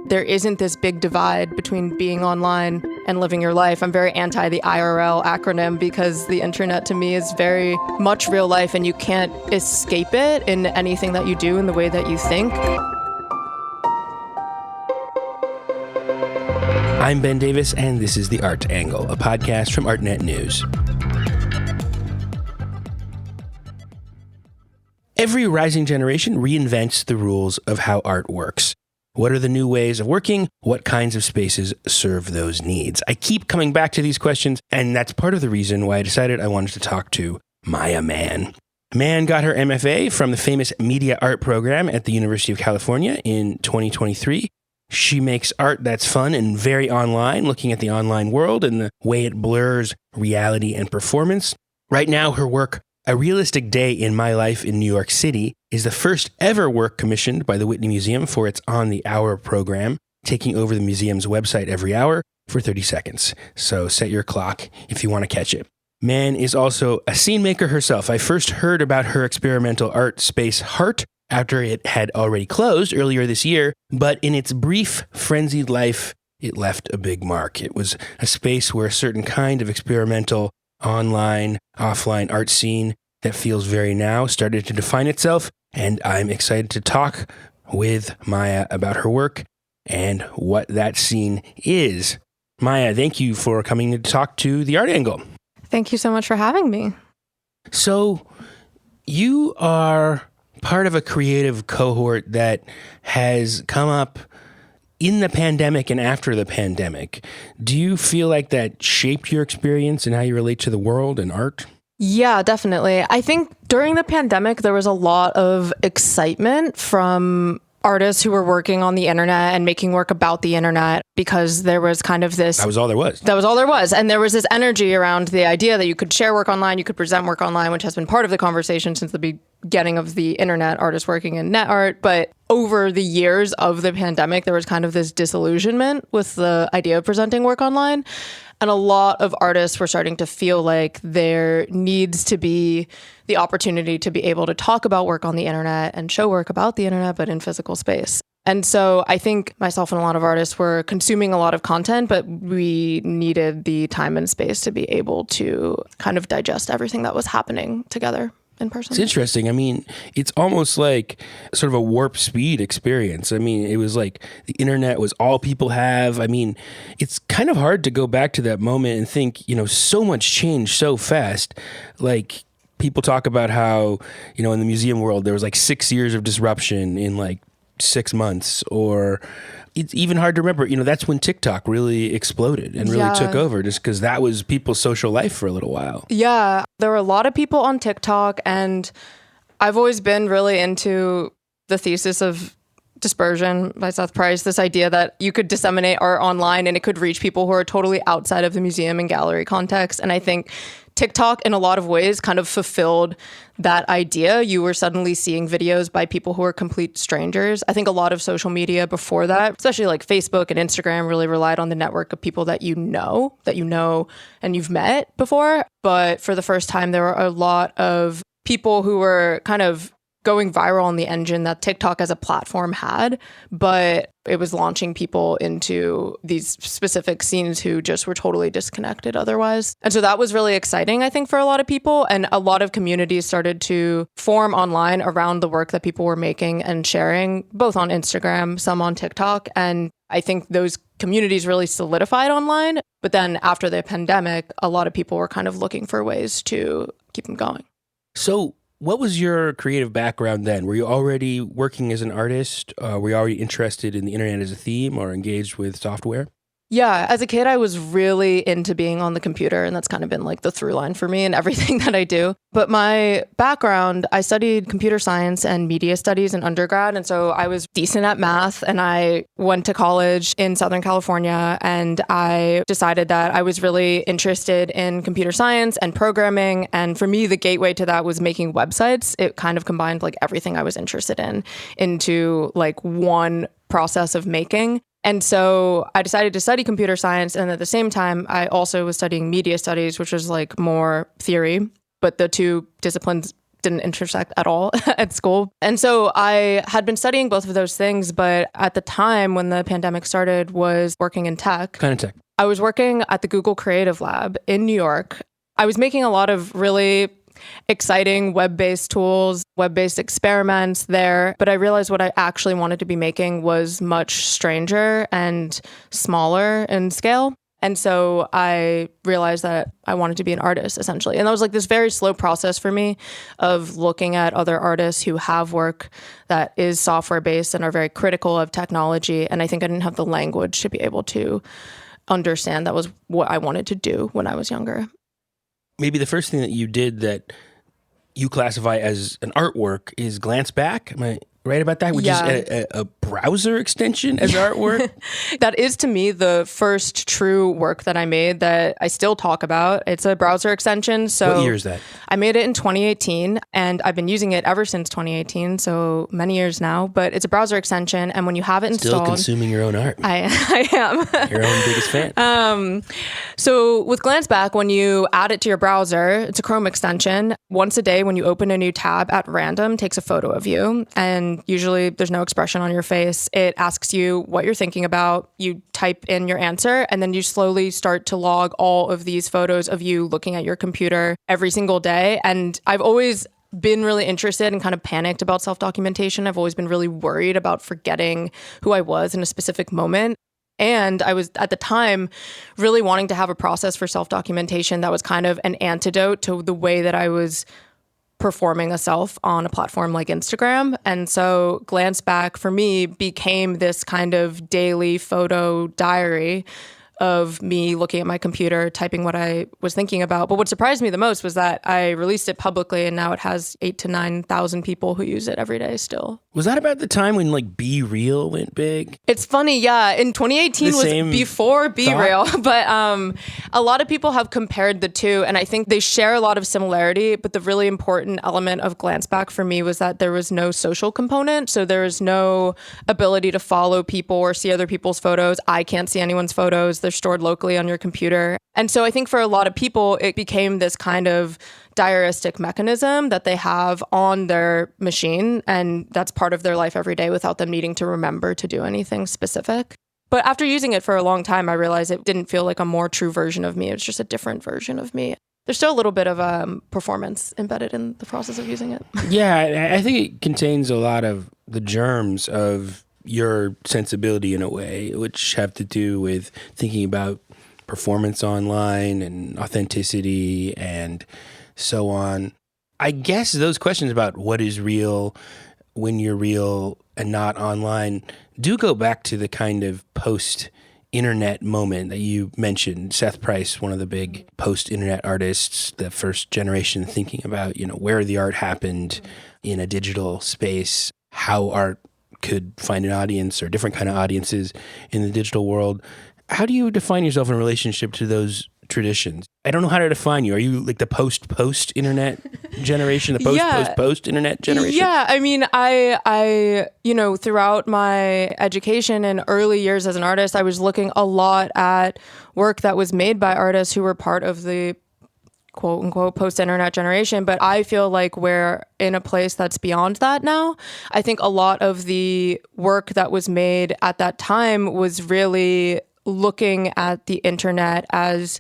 There isn't this big divide between being online and living your life. I'm very anti the IRL acronym because the internet to me is very much real life and you can't escape it in anything that you do in the way that you think. I'm Ben Davis, and this is The Art Angle, a podcast from ArtNet News. Every rising generation reinvents the rules of how art works. What are the new ways of working? What kinds of spaces serve those needs? I keep coming back to these questions, and that's part of the reason why I decided I wanted to talk to Maya Mann. Mann got her MFA from the famous Media Art program at the University of California in 2023. She makes art that's fun and very online, looking at the online world and the way it blurs reality and performance. Right now, her work, A Realistic Day in My Life in New York City, is the first ever work commissioned by the Whitney Museum for its On the Hour program, taking over the museum's website every hour for 30 seconds. So set your clock if you want to catch it. Mann is also a scene maker herself. I first heard about her experimental art space Heart after it had already closed earlier this year, but in its brief, frenzied life, it left a big mark. It was a space where a certain kind of experimental online, offline art scene that feels very now started to define itself, and I'm excited to talk with Maya about her work and what that scene is. Maya, thank you for coming to talk to The Art Angle. Thank you so much for having me. So, you are part of a creative cohort that has come up in the pandemic and after the pandemic. Do you feel like that shaped your experience and how you relate to the world and art? Yeah, definitely. I think during the pandemic, there was a lot of excitement from artists who were working on the internet and making work about the internet because there was kind of this... That was all there was. That was all there was. And there was this energy around the idea that you could share work online, you could present work online, which has been part of the conversation since the beginning of the internet, artists working in net art. But over the years of the pandemic, there was kind of this disillusionment with the idea of presenting work online. And a lot of artists were starting to feel like there needs to be the opportunity to be able to talk about work on the internet and show work about the internet, but in physical space. And so I think myself and a lot of artists were consuming a lot of content, but we needed the time and space to be able to kind of digest everything that was happening together in person. It's interesting. I mean, it's almost like sort of a warp speed experience. I mean, it was like the internet was all people have. I mean, it's kind of hard to go back to that moment and think, so much changed so fast. Like, people talk about how, in the museum world, there was like 6 years of disruption in like 6 months, or it's even hard to remember, that's when TikTok really exploded and really took over, just because that was people's social life for a little while. Yeah, there were a lot of people on TikTok, and I've always been really into the thesis of dispersion by Seth Price, this idea that you could disseminate art online and it could reach people who are totally outside of the museum and gallery context. And I think TikTok, in a lot of ways, kind of fulfilled that idea. You were suddenly seeing videos by people who are complete strangers. I think a lot of social media before that, especially like Facebook and Instagram, really relied on the network of people that you know and you've met before. But for the first time, there were a lot of people who were kind of going viral on the engine that TikTok as a platform had, but it was launching people into these specific scenes who just were totally disconnected otherwise. And so that was really exciting, I think, for a lot of people. And a lot of communities started to form online around the work that people were making and sharing, both on Instagram, some on TikTok. And I think those communities really solidified online. But then after the pandemic, a lot of people were kind of looking for ways to keep them going. So what was your creative background then? Were you already working as an artist? Were you already interested in the internet as a theme or engaged with software? Yeah, as a kid, I was really into being on the computer, and that's kind of been like the through line for me in everything that I do. But my background, I studied computer science and media studies in undergrad, and so I was decent at math, and I went to college in Southern California, and I decided that I was really interested in computer science and programming, and for me, the gateway to that was making websites. It kind of combined like everything I was interested in into like one process of making. And so I decided to study computer science. And at the same time, I also was studying media studies, which was like more theory. But the two disciplines didn't intersect at all at school. And so I had been studying both of those things, but at the time when the pandemic started was working in tech. Kind of tech. I was working at the Google Creative Lab in New York. I was making a lot of really exciting web-based tools, web-based experiments there. But I realized what I actually wanted to be making was much stranger and smaller in scale. And so I realized that I wanted to be an artist, essentially. And that was like this very slow process for me of looking at other artists who have work that is software-based and are very critical of technology. And I think I didn't have the language to be able to understand that was what I wanted to do when I was younger. Maybe the first thing that you did that you classify as an artwork is Glance Back. Am I right about that? Which is a browser extension as artwork? That is, to me, the first true work that I made that I still talk about. It's a browser extension. So what year is that? I made it in 2018, and I've been using it ever since 2018, so many years now. But it's a browser extension, and when you have it installed... Still consuming your own art. I am. Your own biggest fan. So with Glance Back, when you add it to your browser, it's a Chrome extension. Once a day, when you open a new tab at random, takes a photo of you, and usually there's no expression on your face. It asks you what you're thinking about. You type in your answer, and then you slowly start to log all of these photos of you looking at your computer every single day. And I've always been really interested and kind of panicked about self-documentation. I've always been really worried about forgetting who I was in a specific moment. And I was, at the time, really wanting to have a process for self-documentation that was kind of an antidote to the way that I was performing a self on a platform like Instagram. And so Glance Back for me became this kind of daily photo diary of me looking at my computer, typing what I was thinking about. But what surprised me the most was that I released it publicly, and now it has 8,000 to 9,000 people who use it every day still. Was that about the time when like Be Real went big? It's funny, yeah. In 2018 was before Be Real, but a lot of people have compared the two, and I think they share a lot of similarity. But the really important element of Glance Back for me was that there was no social component, so there was no ability to follow people or see other people's photos. I can't see anyone's photos. They're stored locally on your computer. And so I think for a lot of people, it became this kind of diaristic mechanism that they have on their machine, and that's part of their life every day without them needing to remember to do anything specific. But after using it for a long time, I realized it didn't feel like a more true version of me. It's just a different version of me. There's still a little bit of performance embedded in the process of using it. Yeah, I think it contains a lot of the germs of your sensibility in a way, which have to do with thinking about performance online and authenticity and so on. I guess those questions about what is real, when you're real and not online, do go back to the kind of post-internet moment that you mentioned. Seth Price, one of the big post-internet artists, the first generation thinking about, where the art happened in a digital space, how art could find an audience or different kind of audiences in the digital world. How do you define yourself in relationship to those traditions? I don't know how to define you. Are you like the post-internet generation, the post-internet generation? Yeah, I mean, I throughout my education and early years as an artist, I was looking a lot at work that was made by artists who were part of the quote unquote post-internet generation, but I feel like we're in a place that's beyond that now. I think a lot of the work that was made at that time was really looking at the internet as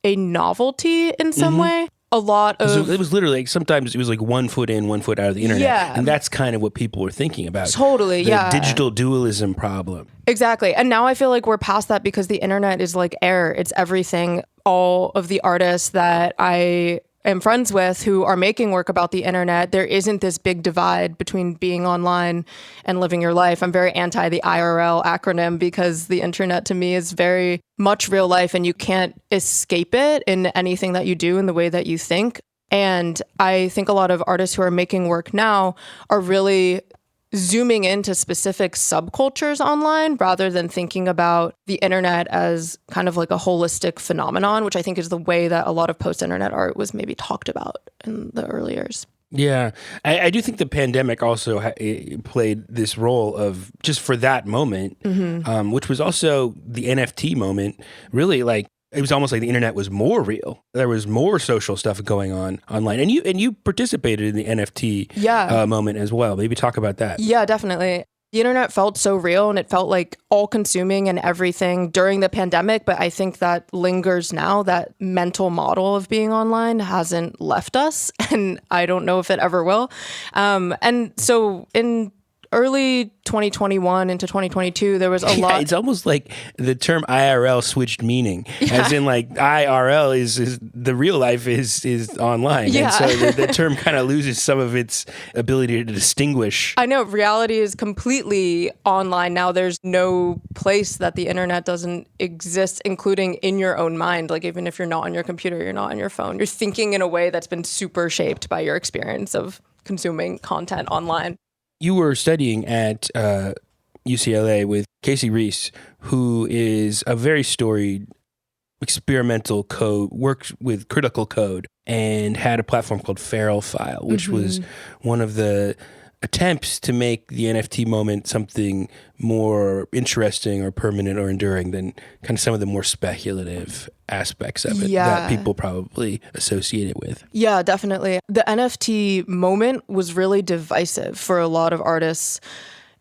a novelty in some way. A lot of... It was literally, sometimes it was like 1 foot in, 1 foot out of the internet. Yeah. And that's kind of what people were thinking about. Totally, the digital dualism problem. Exactly. And now I feel like we're past that because the internet is like air. It's everything. All of the artists that I am friends with who are making work about the internet, there isn't this big divide between being online and living your life. I'm very anti the IRL acronym because the internet to me is very much real life and you can't escape it in anything that you do in the way that you think. And I think a lot of artists who are making work now are really zooming into specific subcultures online rather than thinking about the internet as kind of like a holistic phenomenon, which I think is the way that a lot of post-internet art was maybe talked about in the early years. Yeah, I do think the pandemic also played this role of just for that moment, which was also the NFT moment, really like it was almost like the internet was more real. There was more social stuff going on online. And you participated in the NFT moment as well. Maybe talk about that. Yeah, definitely. The internet felt so real and it felt like all consuming and everything during the pandemic. But I think that lingers now. That mental model of being online hasn't left us. And I don't know if it ever will. And so in early 2021 into 2022, there was a lot. It's almost like the term IRL switched meaning, as in like IRL is the real life is online. Yeah. And so the term kind of loses some of its ability to distinguish. I know reality is completely online now. There's no place that the internet doesn't exist, including in your own mind. Like even if you're not on your computer, you're not on your phone, you're thinking in a way that's been super shaped by your experience of consuming content online. You were studying at UCLA with Casey Reese, who is a very storied experimental code, works with critical code, and had a platform called Feral File, which was one of the attempts to make the NFT moment something more interesting or permanent or enduring than kind of some of the more speculative aspects of it that people probably associate it with. Yeah, definitely. The NFT moment was really divisive for a lot of artists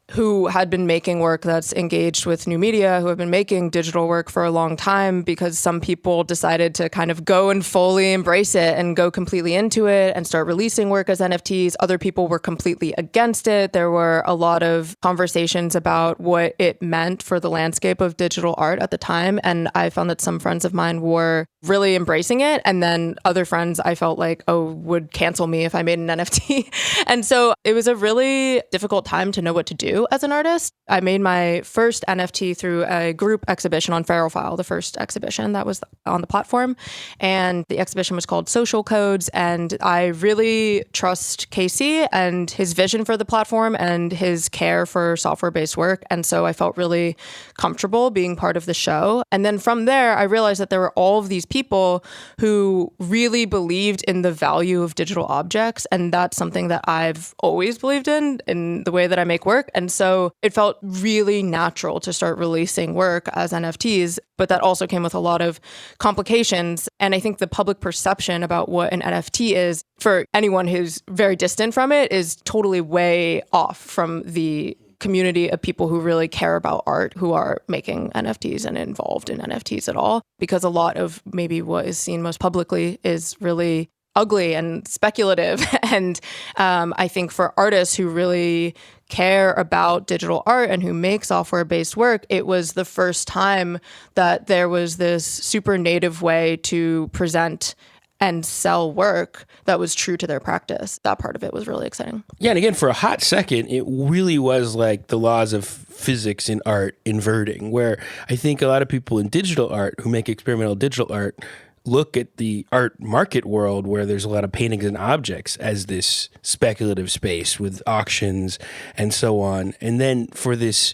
who had been making work that's engaged with new media, who have been making digital work for a long time, because some people decided to kind of go and fully embrace it and go completely into it and start releasing work as NFTs. Other people were completely against it. There were a lot of conversations about what it meant for the landscape of digital art at the time. And I found that some friends of mine were really embracing it. And then other friends I felt like, would cancel me if I made an NFT. And so it was a really difficult time to know what to do as an artist. I made my first NFT through a group exhibition on Feral File, the first exhibition that was on the platform. And the exhibition was called Social Codes. And I really trust Casey and his vision for the platform and his care for software-based work. And so I felt really comfortable being part of the show. And then from there, I realized that there were all of these people who really believed in the value of digital objects. And that's something that I've always believed in the way that I make work. And so it felt really natural to start releasing work as NFTs, but that also came with a lot of complications. And I think the public perception about what an NFT is for anyone who's very distant from it is totally way off from the community of people who really care about art, who are making NFTs and involved in NFTs at all, because a lot of maybe what is seen most publicly is really ugly and speculative. And I think for artists who really care about digital art and who make software-based work, it was the first time that there was this super native way to present and sell work that was true to their practice. That part of it was really exciting. Yeah, and again, for a hot second, it really was like the laws of physics in art inverting, where I think a lot of people in digital art who make experimental digital art look at the art market world where there's a lot of paintings and objects as this speculative space with auctions and so on. And then for this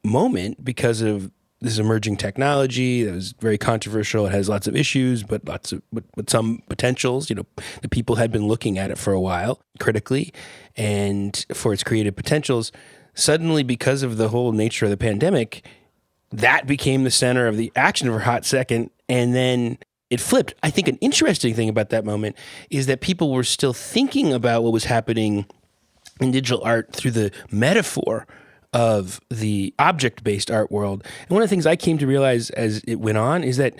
moment, because of this emerging technology that was very controversial, it has lots of issues, but some potentials. You know, the people had been looking at it for a while critically, and for its creative potentials. Suddenly, because of the whole nature of the pandemic, that became the center of the action for a hot second, and then it flipped. I think an interesting thing about that moment is that people were still thinking about what was happening in digital art through the metaphor of the object-based art world. And one of the things I came to realize as it went on is that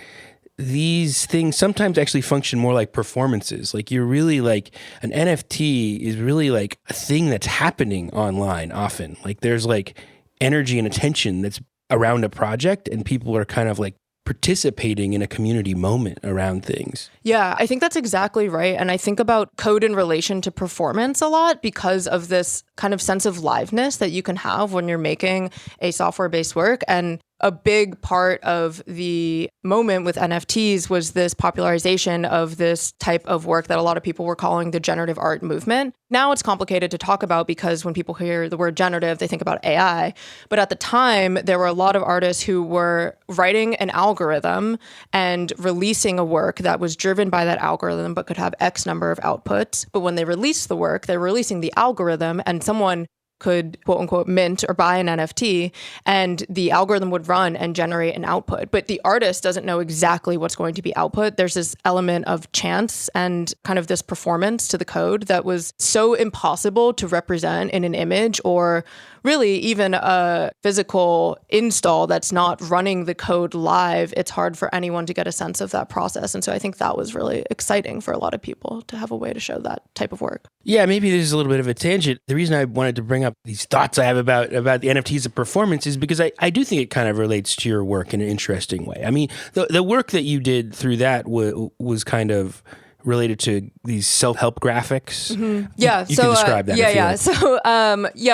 these things sometimes actually function more like performances. Like you're really like, an NFT is really like a thing that's happening online often. Like there's like energy and attention that's around a project, and people are kind of like participating in a community moment around things. Yeah, I think that's exactly right. And I think about code in relation to performance a lot because of this kind of sense of liveness that you can have when you're making a software-based work. And a big part of the moment with NFTs was this popularization of this type of work that a lot of people were calling the generative art movement. Now it's complicated to talk about because when people hear the word generative, they think about AI. But at the time, there were a lot of artists who were writing an algorithm and releasing a work that was driven by that algorithm but could have X number of outputs. But when they released the work, they were releasing the algorithm, and someone could quote unquote mint or buy an NFT, and the algorithm would run and generate an output. But the artist doesn't know exactly what's going to be output. There's this element of chance and kind of this performance to the code that was so impossible to represent in an image, or really even a physical install that's not running the code live. It's hard for anyone to get a sense of that process. And so I think that was really exciting for a lot of people to have a way to show that type of work. Yeah, maybe this is a little bit of a tangent. The reason I wanted to bring up these thoughts I have about the NFTs of performance is because I do think it kind of relates to your work in an interesting way. I mean, the work that you did through that was kind of related to these self-help graphics. Mm-hmm. Yeah. You can describe that. Yeah. So,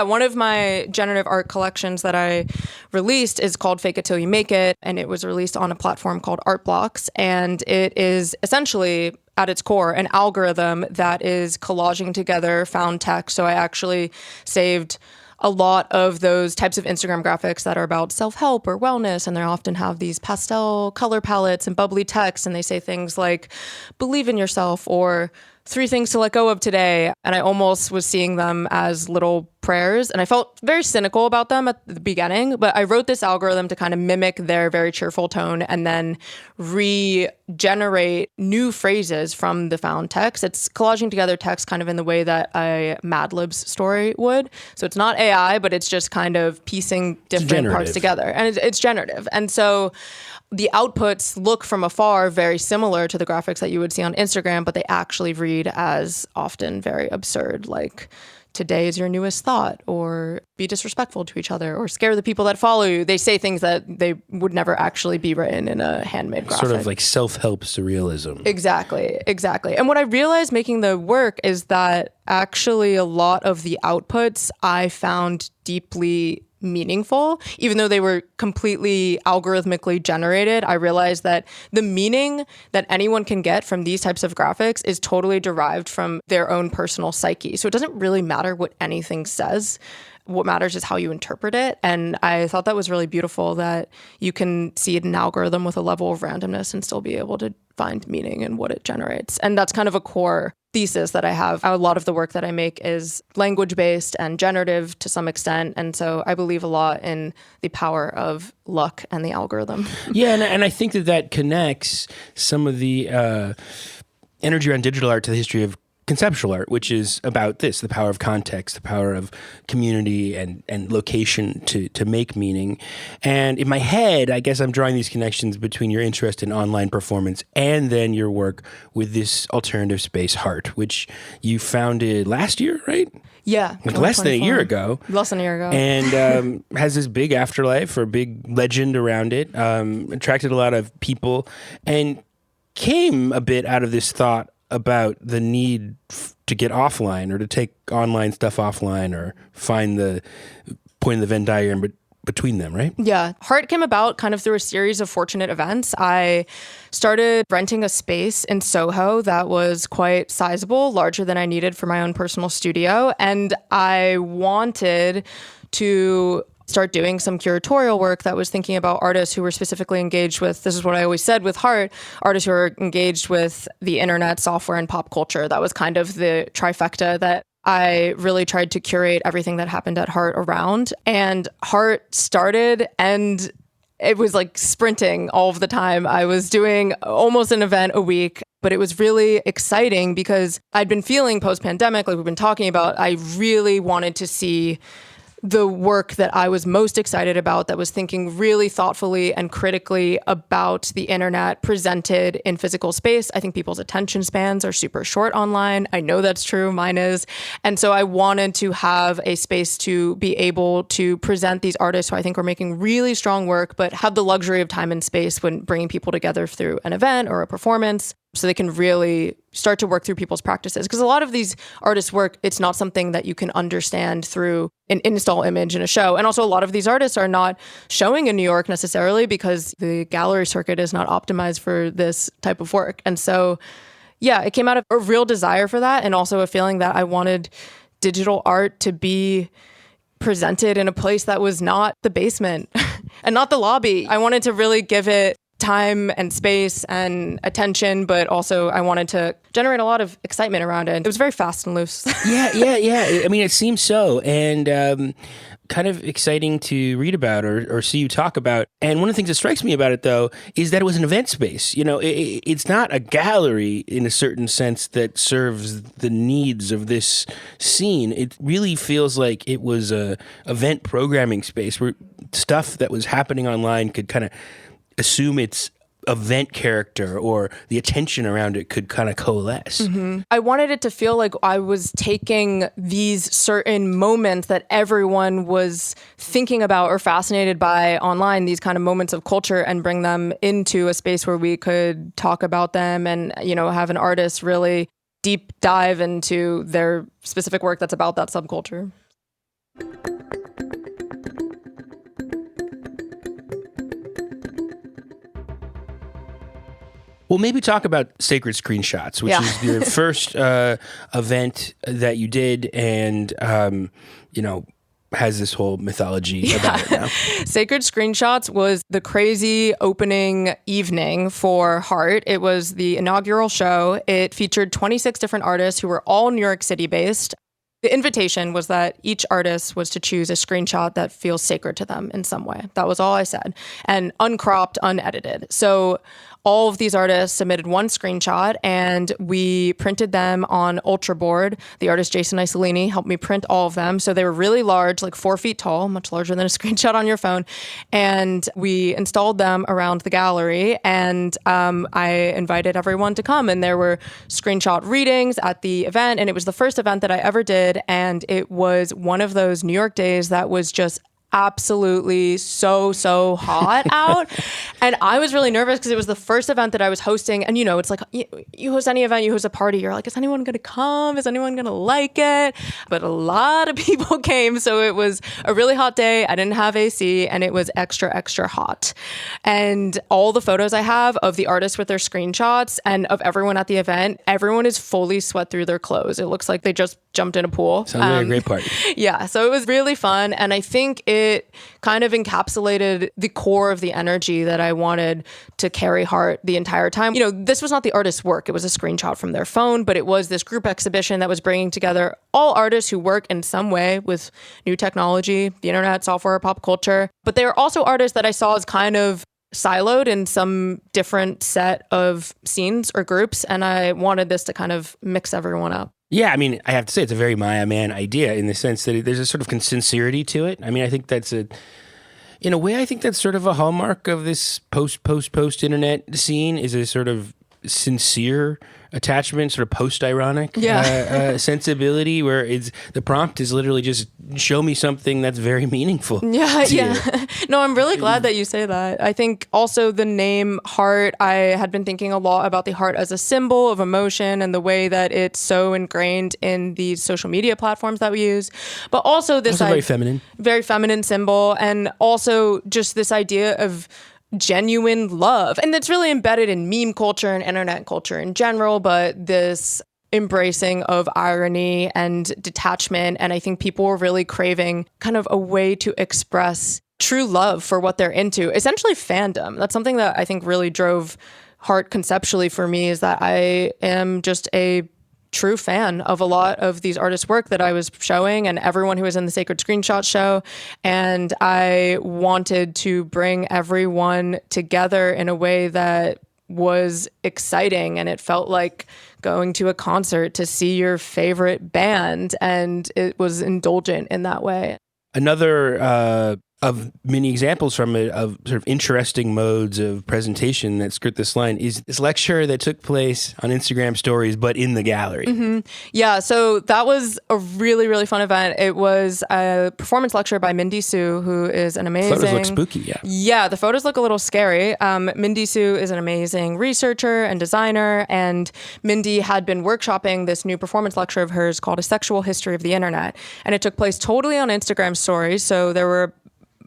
one of my generative art collections that I released is called Fake It Till You Make It. And it was released on a platform called Art Blocks. And it is essentially, at its core, an algorithm that is collaging together found text. So I actually saved a lot of those types of Instagram graphics that are about self-help or wellness, and they often have these pastel color palettes and bubbly text, and they say things like, believe in yourself, or 3 things to let go of today. And I almost was seeing them as little prayers, and I felt very cynical about them at the beginning, but I wrote this algorithm to kind of mimic their very cheerful tone and then regenerate new phrases from the found text. It's collaging together text kind of in the way that a Mad Libs story would. So it's not AI, but it's just kind of piecing different parts together, and it's generative. And so the outputs look from afar very similar to the graphics that you would see on Instagram, but they actually read as often very absurd, like today is your newest thought, or be disrespectful to each other, or scare the people that follow you. They say things that they would never actually be written in a handmade graphic. Sort of like self-help surrealism. Exactly. And what I realized making the work is that actually a lot of the outputs I found deeply meaningful, even though they were completely algorithmically generated. I realized that the meaning that anyone can get from these types of graphics is totally derived from their own personal psyche. So it doesn't really matter what anything says. What matters is how you interpret it. And I thought that was really beautiful, that you can see an algorithm with a level of randomness and still be able to find meaning in what it generates. And that's kind of a core thesis that I have. A lot of the work that I make is language-based and generative to some extent. And so I believe a lot in the power of luck and the algorithm. Yeah, and I think that connects some of the energy around digital art to the history of conceptual art, which is about this, the power of context, the power of community and location to make meaning. And in my head, I guess I'm drawing these connections between your interest in online performance and then your work with this alternative space, Heart, which you founded last year, right? Yeah. Like less than a year ago. And has this big afterlife, or big legend around it, attracted a lot of people, and came a bit out of this thought about the need to get offline, or to take online stuff offline, or find the point of the Venn diagram between them, right? Yeah. Heart came about kind of through a series of fortunate events. I started renting a space in Soho that was quite sizable, larger than I needed for my own personal studio. And I wanted to start doing some curatorial work that was thinking about artists who were specifically engaged with, this is what I always said with Heart, artists who are engaged with the internet, software, and pop culture. That was kind of the trifecta that I really tried to curate everything that happened at Heart around. And Heart started, and it was like sprinting all of the time. I was doing almost an event a week, but it was really exciting because I'd been feeling post-pandemic, like we've been talking about, I really wanted to see the work that I was most excited about, that was thinking really thoughtfully and critically about the internet presented in physical space. I think people's attention spans are super short online. I know that's true. Mine is. And so I wanted to have a space to be able to present these artists who I think are making really strong work, but have the luxury of time and space when bringing people together through an event or a performance, so they can really start to work through people's practices. Because a lot of these artists' work, it's not something that you can understand through an install image in a show. And also a lot of these artists are not showing in New York necessarily because the gallery circuit is not optimized for this type of work. And so, yeah, it came out of a real desire for that, and also a feeling that I wanted digital art to be presented in a place that was not the basement and not the lobby. I wanted to really give it time and space and attention, but also I wanted to generate a lot of excitement around it. It was very fast and loose. Yeah. I mean, it seems so. And kind of exciting to read about or see you talk about. And one of the things that strikes me about it, though, is that it was an event space. You know, it's not a gallery in a certain sense that serves the needs of this scene. It really feels like it was a event programming space where stuff that was happening online could kind of assume its event character, or the attention around it could kind of coalesce. Mm-hmm. I wanted it to feel like I was taking these certain moments that everyone was thinking about or fascinated by online, these kind of moments of culture, and bring them into a space where we could talk about them and, you know, have an artist really deep dive into their specific work that's about that subculture. Well, maybe talk about Sacred Screenshots, which is your first event that you did, and has this whole mythology about it now. Sacred Screenshots was the crazy opening evening for Heart. It was the inaugural show. It featured 26 different artists who were all New York City based. The invitation was that each artist was to choose a screenshot that feels sacred to them in some way. That was all I said. And uncropped, unedited. So all of these artists submitted one screenshot, and we printed them on Ultraboard. The artist Jason Isolini helped me print all of them. So they were really large, like 4 feet tall, much larger than a screenshot on your phone. And we installed them around the gallery, and I invited everyone to come. And there were screenshot readings at the event, and it was the first event that I ever did. And it was one of those New York days that was just absolutely so hot out. And I was really nervous because it was the first event that I was hosting. And, you know, it's like you host any event, you host a party, you're like, is anyone going to come? Is anyone going to like it? But a lot of people came. So it was a really hot day. I didn't have AC, and it was extra hot. And all the photos I have of the artists with their screenshots and of everyone at the event, everyone is fully sweat through their clothes. It looks like they just jumped in a pool. Sounds like a great party. Yeah. So it was really fun. And I think it kind of encapsulated the core of the energy that I wanted to carry Heart the entire time. You know, this was not the artist's work. It was a screenshot from their phone, but it was this group exhibition that was bringing together all artists who work in some way with new technology, the internet, software, pop culture. But they were also artists that I saw as kind of siloed in some different set of scenes or groups. And I wanted this to kind of mix everyone up. Yeah, I mean, I have to say it's a very Maya Man idea in the sense that there's a sort of sincerity to it. I mean, I think that's in a way, I think that's sort of a hallmark of this post-internet scene, is a sort of sincere attachment, sort of post-ironic sensibility, where the prompt is literally just show me something that's very meaningful. Yeah. No, I'm really glad that you say that. I think also the name Heart, I had been thinking a lot about the heart as a symbol of emotion and the way that it's so ingrained in these social media platforms that we use. But also this very feminine symbol, and also just this idea of genuine love. And that's really embedded in meme culture and internet culture in general, but this embracing of irony and detachment. And I think people were really craving kind of a way to express true love for what they're into, essentially fandom. That's something that I think really drove Heart conceptually for me, is that I am just a true fan of a lot of these artists' work that I was showing, and everyone who was in the Sacred Screenshot show. And I wanted to bring everyone together in a way that was exciting, and it felt like going to a concert to see your favorite band, and it was indulgent in that way. Another of many examples from it of sort of interesting modes of presentation that skirt this line is this lecture that took place on Instagram stories, but in the gallery. Mm-hmm. Yeah, so that was a really fun event. It was a performance lecture by Mindy Sue, who is an amazing... Photos look spooky, yeah. Yeah, the photos look a little scary. Mindy Sue is an amazing researcher and designer, and Mindy had been workshopping this new performance lecture of hers called A Sexual History of the Internet. And it took place totally on Instagram stories, so there were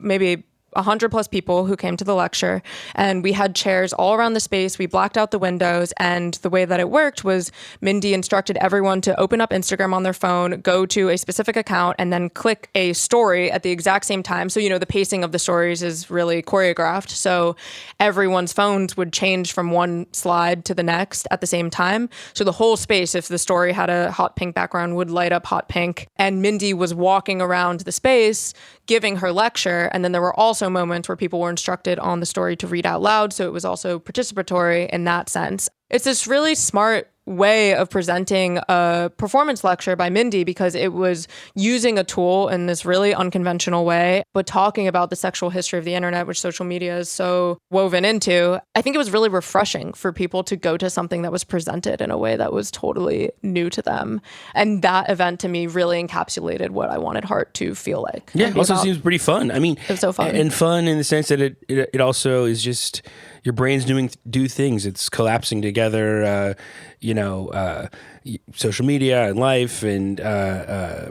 maybe 100 plus people who came to the lecture, and we had chairs all around the space. We blacked out the windows, and the way that it worked was Mindy instructed everyone to open up Instagram on their phone, go to a specific account, and then click a story at the exact same time. So, the pacing of the stories is really choreographed. So everyone's phones would change from one slide to the next at the same time. So the whole space, if the story had a hot pink background, would light up hot pink. And Mindy was walking around the space giving her lecture. And then there were also moments where people were instructed on the story to read out loud. So it was also participatory in that sense. It's this really smart way of presenting a performance lecture by Mindy, because it was using a tool in this really unconventional way, but talking about the sexual history of the internet, which social media is so woven into. I think it was really refreshing for people to go to something that was presented in a way that was totally new to them. And that event to me really encapsulated what I wanted Heart to feel like. Yeah, it also seems pretty fun. I mean, it was so fun. And fun in the sense that it also is just your brain's do things. It's collapsing together, social media and life and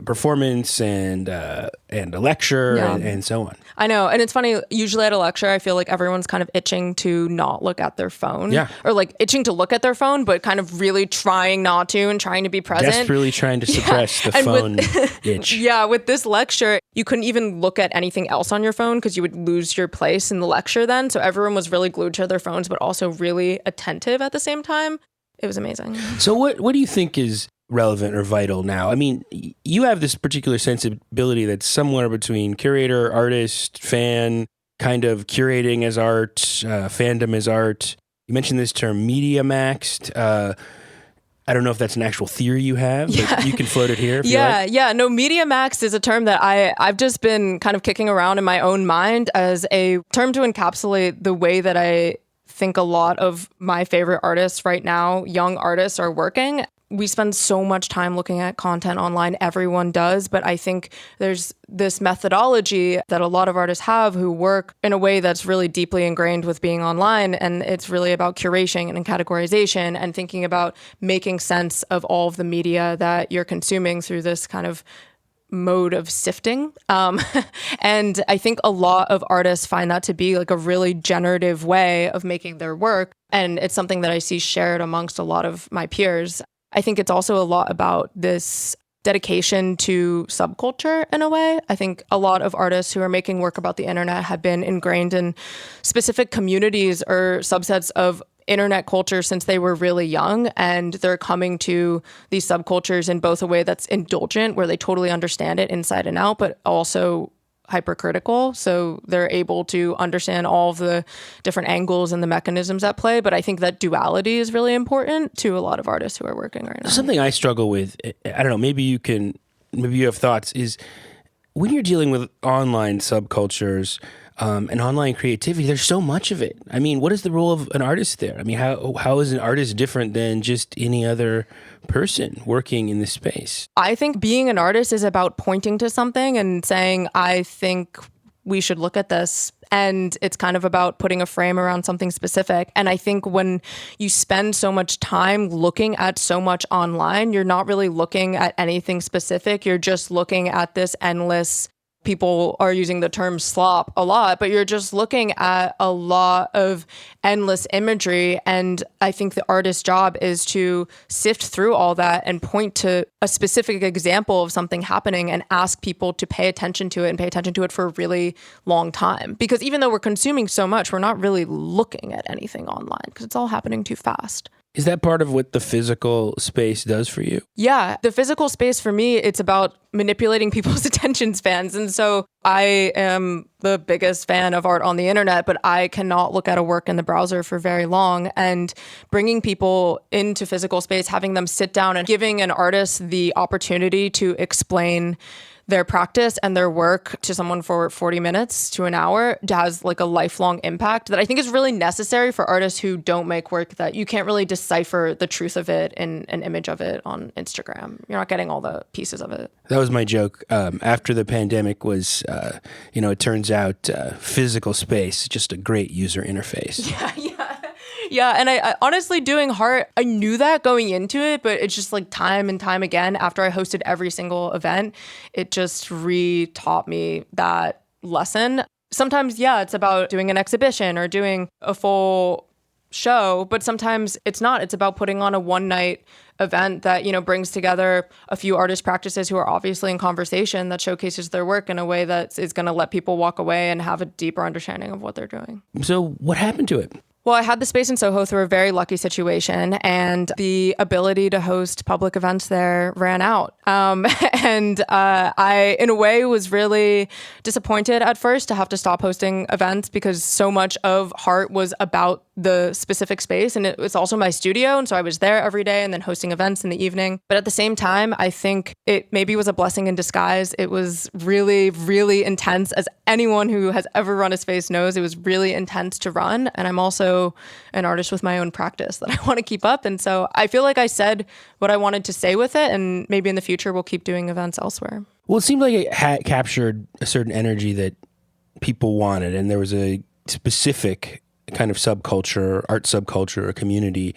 performance and a lecture and so on. I know. And it's funny, usually at a lecture, I feel like everyone's kind of itching to not look at their phone. Yeah. Or like itching to look at their phone, but kind of really trying not to and trying to be present. Desperately trying to suppress the phone itch. Yeah, with this lecture, you couldn't even look at anything else on your phone because you would lose your place in the lecture then. So everyone was really glued to their phones, but also really attentive at the same time. It was amazing. So what do you think is relevant or vital now? I mean, you have this particular sensibility that's somewhere between curator, artist, fan, kind of curating as art, fandom as art. You mentioned this term media maxed. I don't know if that's an actual theory you have, but you can float it here if you like. Yeah. No, media maxed is a term that I've just been kind of kicking around in my own mind as a term to encapsulate the way that I think a lot of my favorite artists right now, young artists, are working. We spend so much time looking at content online. Everyone does. But I think there's this methodology that a lot of artists have who work in a way that's really deeply ingrained with being online. And it's really about curation and categorization and thinking about making sense of all of the media that you're consuming through this kind of mode of sifting. And I think a lot of artists find that to be like a really generative way of making their work. And it's something that I see shared amongst a lot of my peers. I think it's also a lot about this dedication to subculture in a way. I think a lot of artists who are making work about the internet have been ingrained in specific communities or subsets of internet culture since they were really young, and they're coming to these subcultures in both a way that's indulgent, where they totally understand it inside and out, but also hypercritical. So they're able to understand all of the different angles and the mechanisms at play. But I think that duality is really important to a lot of artists who are working right now. Something I struggle with, I don't know, maybe you have thoughts, is when you're dealing with online subcultures, and online creativity, there's so much of it. I mean, what is the role of an artist there? I mean, how is an artist different than just any other person working in this space? I think being an artist is about pointing to something and saying, I think we should look at this. And it's kind of about putting a frame around something specific. And I think when you spend so much time looking at so much online, you're not really looking at anything specific. You're just looking at this endless, people are using the term slop a lot, but you're just looking at a lot of endless imagery. And I think the artist's job is to sift through all that and point to a specific example of something happening and ask people to pay attention to it and pay attention to it for a really long time. Because even though we're consuming so much, we're not really looking at anything online because it's all happening too fast. Is that part of what the physical space does for you? Yeah, the physical space for me, it's about manipulating people's attention spans. And so I am the biggest fan of art on the internet, but I cannot look at a work in the browser for very long. And bringing people into physical space, having them sit down and giving an artist the opportunity to explain their practice and their work to someone for 40 minutes to an hour has like a lifelong impact that I think is really necessary for artists who don't make work that you can't really decipher the truth of it in an image of it on Instagram. You're not getting all the pieces of it. That was my joke. After the pandemic was, it turns out physical space is just a great user interface. Yeah, and I honestly, doing Heart, I knew that going into it, but it's just like time and time again, after I hosted every single event, it just re-taught me that lesson. sometimes, yeah, it's about doing an exhibition or doing a full show, but sometimes it's not. It's about putting on a one-night event that, brings together a few artist practices who are obviously in conversation, that showcases their work in a way that is going to let people walk away and have a deeper understanding of what they're doing. So what happened to it? Well, I had the space in Soho through a very lucky situation, and the ability to host public events there ran out. I, in a way, was really disappointed at first to have to stop hosting events, because so much of Heart was about the specific space, and it was also my studio, and so I was there every day and then hosting events in the evening. But at the same time, I think it maybe was a blessing in disguise. It was really, really intense. As anyone who has ever run a space knows, it was really intense to run, and I'm also an artist with my own practice that I want to keep up. And so I feel like I said what I wanted to say with it, and maybe in the future we'll keep doing events elsewhere. Well, it seemed like it had captured a certain energy that people wanted, and there was a specific kind of subculture, art subculture or community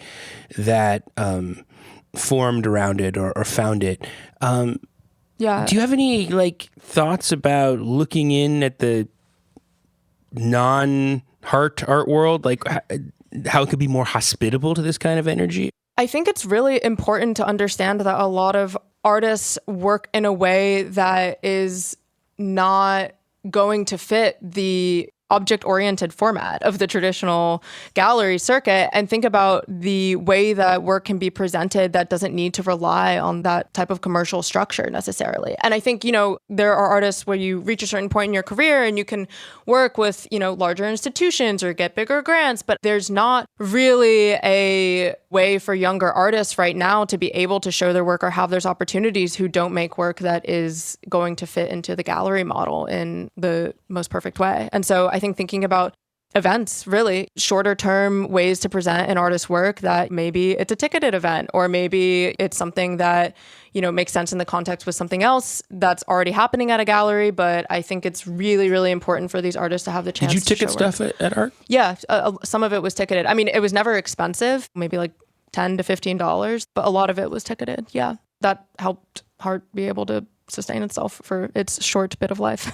that formed around it or found it. Yeah. Do you have any thoughts about looking in at the non-Heart art world, how it could be more hospitable to this kind of energy? I think it's really important to understand that a lot of artists work in a way that is not going to fit the object-oriented format of the traditional gallery circuit, and think about the way that work can be presented that doesn't need to rely on that type of commercial structure necessarily. And I think, there are artists where you reach a certain point in your career and you can work with, larger institutions or get bigger grants, but there's not really a way for younger artists right now to be able to show their work or have those opportunities who don't make work that is going to fit into the gallery model in the most perfect way. And so I think thinking about events, really shorter term ways to present an artist's work, that maybe it's a ticketed event, or maybe it's something that, makes sense in the context with something else that's already happening at a gallery. But I think it's really, really important for these artists to have the chance to Did you ticket stuff at art? Yeah, some of it was ticketed. I mean, it was never expensive, maybe like $10 to $15, but a lot of it was ticketed. Yeah, that helped Heart be able to sustain itself for its short bit of life.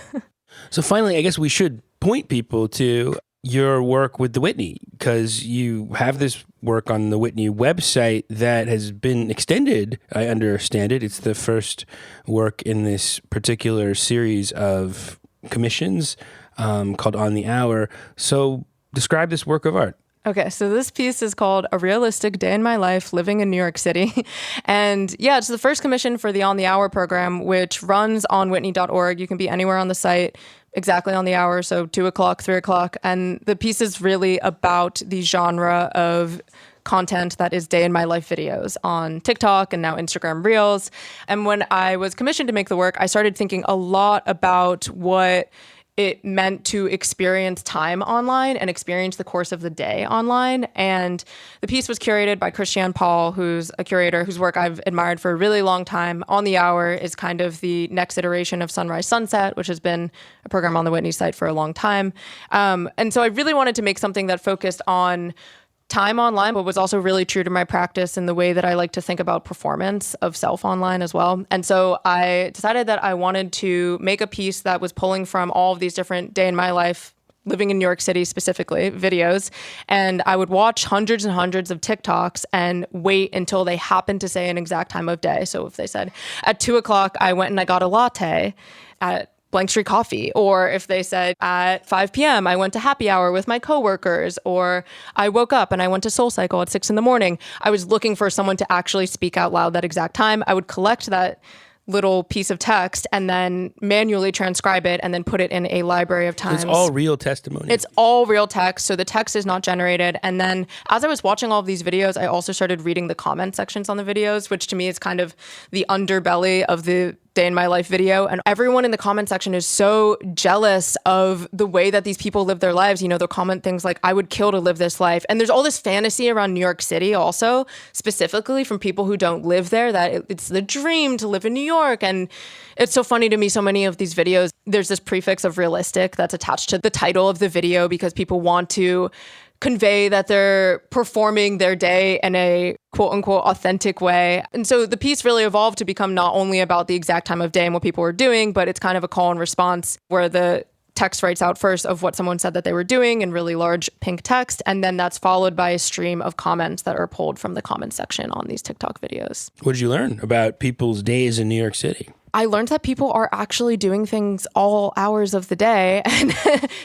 So finally, I guess we should point people to your work with the Whitney, because you have this work on the Whitney website that has been extended. I understand it. It's the first work in this particular series of commissions called On the Hour. So describe this work of art. Okay, so this piece is called A Realistic Day in My Life Living in New York City. And yeah, it's the first commission for the On the Hour program, which runs on Whitney.org. You can be anywhere on the site exactly on the hour, so 2 o'clock, 3 o'clock. And the piece is really about the genre of content that is day in my life videos on TikTok and now Instagram Reels. And when I was commissioned to make the work, I started thinking a lot about what it meant to experience time online and experience the course of the day online. And the piece was curated by Christiane Paul, who's a curator whose work I've admired for a really long time. On the Hour is kind of the next iteration of Sunrise Sunset, which has been a program on the Whitney site for a long time. And so I really wanted to make something that focused on time online, but was also really true to my practice in the way that I like to think about performance of self online as well. And so I decided that I wanted to make a piece that was pulling from all of these different day in my life, living in New York City specifically, videos. And I would watch hundreds and hundreds of TikToks and wait until they happened to say an exact time of day. So if they said at 2 o'clock, I went and I got a latte at Blank Street Coffee, or if they said at 5 p.m. I went to happy hour with my coworkers, or I woke up and I went to Soul Cycle at 6 a.m. I was looking for someone to actually speak out loud that exact time. I would collect that little piece of text and then manually transcribe it and then put it in a library of times. It's all real testimony. It's all real text, so the text is not generated. And then as I was watching all of these videos, I also started reading the comment sections on the videos, which to me is kind of the underbelly of the day in my life video. And everyone in the comment section is so jealous of the way that these people live their lives. They'll comment things like, I would kill to live this life. And there's all this fantasy around New York City also, specifically from people who don't live there, that it's the dream to live in New York. And it's so funny to me, so many of these videos, there's this prefix of realistic that's attached to the title of the video because people want to convey that they're performing their day in a quote unquote authentic way. And so the piece really evolved to become not only about the exact time of day and what people were doing, but it's kind of a call and response where the text writes out first of what someone said that they were doing in really large pink text. And then that's followed by a stream of comments that are pulled from the comment section on these TikTok videos. What did you learn about people's days in New York City? I learned that people are actually doing things all hours of the day and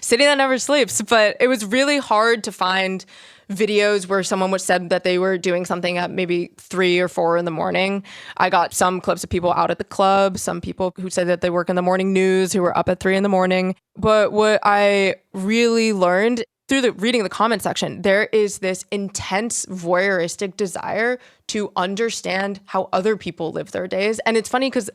city that never sleeps. But it was really hard to find videos where someone would said that they were doing something at maybe 3 or 4 in the morning. I got some clips of people out at the club, some people who said that they work in the morning news who were up at 3 in the morning. But what I really learned through reading the comment section, there is this intense voyeuristic desire to understand how other people live their days. And it's funny because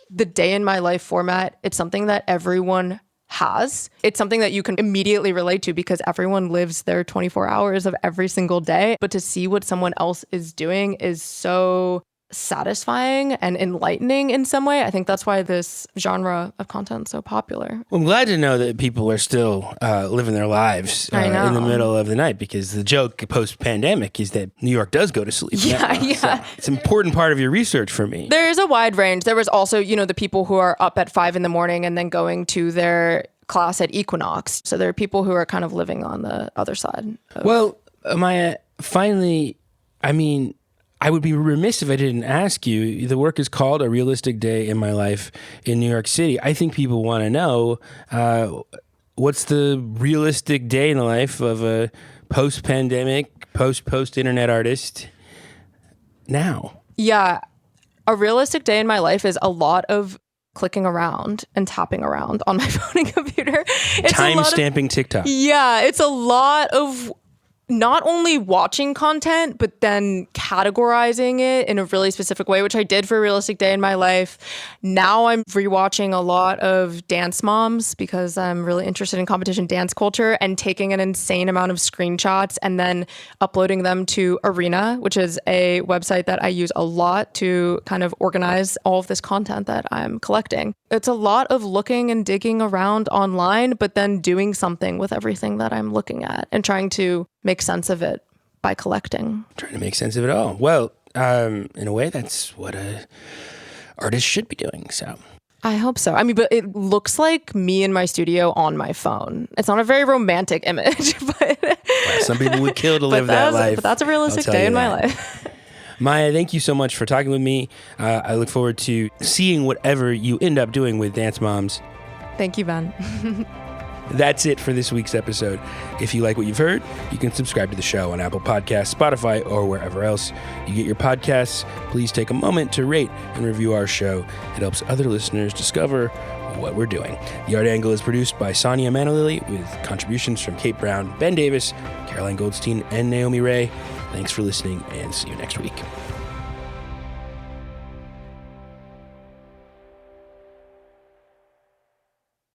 the day in my life format, it's something that everyone has. It's something that you can immediately relate to because everyone lives their 24 hours of every single day. But to see what someone else is doing is so satisfying and enlightening in some way. I think that's why this genre of content is so popular. Well, I'm glad to know that people are still living their lives in the middle of the night, because the joke post-pandemic is that New York does go to sleep. Yeah. So it's an important part of your research for me. There is a wide range. There was also, the people who are up at 5 in the morning and then going to their class at Equinox. So there are people who are kind of living on the other side. Well, Maya, finally, I would be remiss if I didn't ask you. The work is called A Realistic Day in My Life in New York City. I think people want to know, what's the realistic day in the life of a post-pandemic, post-internet artist now? Yeah. A realistic day in my life is a lot of clicking around and tapping around on my phone and computer. Time-stamping TikTok. Yeah. It's a lot of not only watching content, but then categorizing it in a really specific way, which I did for a realistic day in my life. Now I'm rewatching a lot of Dance Moms because I'm really interested in competition dance culture, and taking an insane amount of screenshots and then uploading them to Arena, which is a website that I use a lot to kind of organize all of this content that I'm collecting. It's a lot of looking and digging around online, but then doing something with everything that I'm looking at and trying to make sense of it by collecting. Trying to make sense of it all. Well, in a way, that's what a artist should be doing. So I hope so. But it looks like me in my studio on my phone. It's not a very romantic image, but well, some people would kill to live that life. But that's a realistic day in my life. Maya, thank you so much for talking with me. I look forward to seeing whatever you end up doing with Dance Moms. Thank you, Ben. That's it for this week's episode. If you like what you've heard, you can subscribe to the show on Apple Podcasts, Spotify, or wherever else you get your podcasts. Please take a moment to rate and review our show. It helps other listeners discover what we're doing. The Art Angle is produced by Sonia Manalili with contributions from Kate Brown, Ben Davis, Caroline Goldstein, and Naomi Ray. Thanks for listening, and see you next week.